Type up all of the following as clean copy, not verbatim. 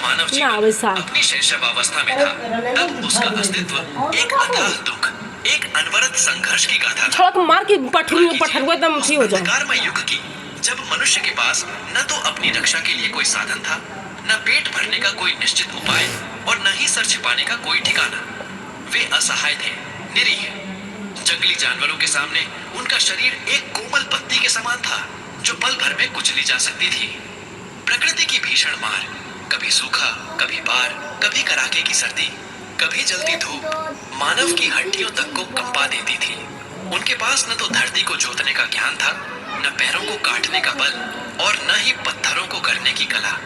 मानव जीवन अपनी शैशवावस्था में था, तब उसका अस्तित्व एक अथाह दुख, एक अनवरत संघर्ष की गाथा था। मार के अंधकारमय युग की, जब मनुष्य के पास न तो अपनी रक्षा के लिए कोई साधन था, न पेट भरने का कोई निश्चित उपाय और न ही सर छिपाने का कोई ठिकाना। वे असहाय थे, निरीह। जंगली जानवरों के सामने उनका शरीर एक कोमल पत्ती के समान था, जो पल भर में कुचली जा सकती थी। प्रकृति की भीषण मार, कभी सूखा, कभी बाढ़, कभी कड़ाके की सर्दी, कभी जलती धूप, मानव की हड्डियों तक को कंपा देती थी। उनके पास न तो धरती को जोतने का ज्ञान था, न पैरों को काटने का बल और न ही पत्थरों को गढ़ने की कला।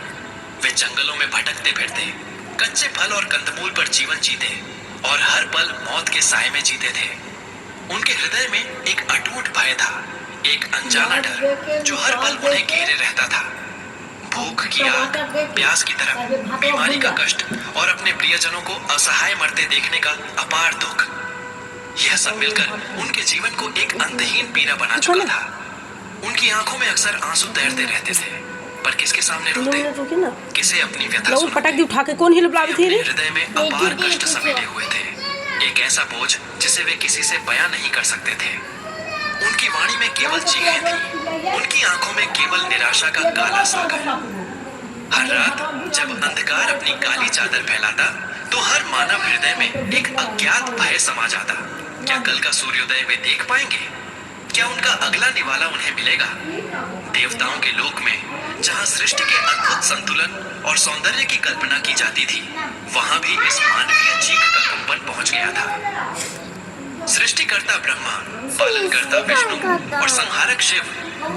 वे जंगलों में भटकते फिरते, कच्चे फल और कंदमूल पर जीवन जीते और हर पल मौत के साए में जीते थे। उनके हृदय में एक अटूट भय था, एक अनजाना डर जो हर पल उन्हें घेरे रहता था। भूख की आग, प्यास की तरफ, बीमारी का कष्ट और अपने प्रियजनों को असहाय मरते देखने का अपार दुख, यह सब मिलकर उनके जीवन को एक अंतहीन पीड़ा बना चुका था। उनकी आंखों में अक्सर आंसू तैरते रहते थे, पर किसके सामने रोते, किसे अपनी व्यथा सुनाते। हृदय में अपार कष्ट समेटे हुए थे, एक ऐसा बोझ जिसे वे किसी से बयां नहीं कर सकते थे। उनकी वाणी में केवल चीखें थी, उनकी आंखों में केवल निराशा का काला सागर। हर रात जब अंधकार अपनी काली चादर फैलाता, तो हर मानव हृदय में एक अज्ञात भय समा जाता। क्या कल का सूर्योदय वे देख पाएंगे? क्या उनका अगला निवाला उन्हें मिलेगा? देवताओं के लोक में, जहाँ सृष्टि के अद्भुत संतुलन और सौंदर्य की कल्पना की जाती थी, वहाँ भी इस मानवीय चीख का कंपन पहुँच गया था। सृष्टिकर्ता ब्रह्मा, पालनकर्ता विष्णु और संहारक शिव,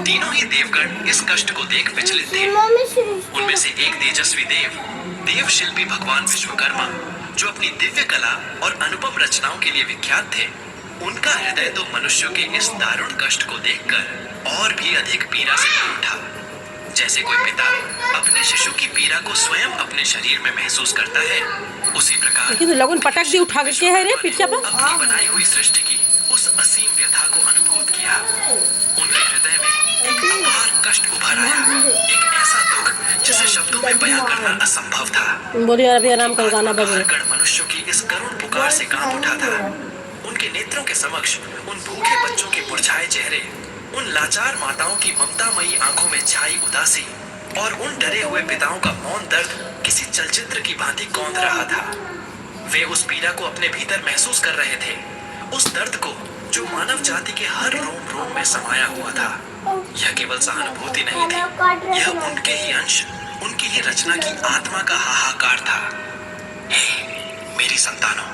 तीनों ही देवगण इस कष्ट को देख विचलित थे। उनमें से एक तेजस्वी देव शिल्पी भगवान विश्वकर्मा, जो अपनी दिव्य कला और अनुपम रचनाओं के लिए विख्यात थे, उनका हृदय तो मनुष्यों के इस दारुण कष्ट को देखकर और भी अधिक पीड़ा से भर उठा। जैसे कोई पिता अपने शिशु की पीड़ा को स्वयं अपने शरीर में महसूस करता है, उसी प्रकार अपनी बनाई हुई सृष्टि की उस असीम व्यथा को अनुभूत किया। उनके हृदय में एक अपार कष्ट उभर आया, एक ऐसा दुख जिसे शब्दों में बयां करना असंभव था। हर कण मनुष्यों की इस करुण पुकार से कांप उठा था। उनके नेत्रों के समक्ष उन भूखे बच्चों के मुरझाए चेहरे, उन लाचार माताओं की ममतामयी आंखों में छाई उदासी और उन डरे हुए पिताओं का मौन दर्द किसी चलचित्र की भांति कौंध रहा था। वे उस पीड़ा को अपने भीतर महसूस कर रहे थे, उस दर्द को जो मानव जाति के हर रोम रोम में समाया हुआ था। यह केवल सहानुभूति नहीं थी, यह उनके ही अंश, उनकी ही रचना की आत्मा का हाहाकार था। हे मेरी संतानों,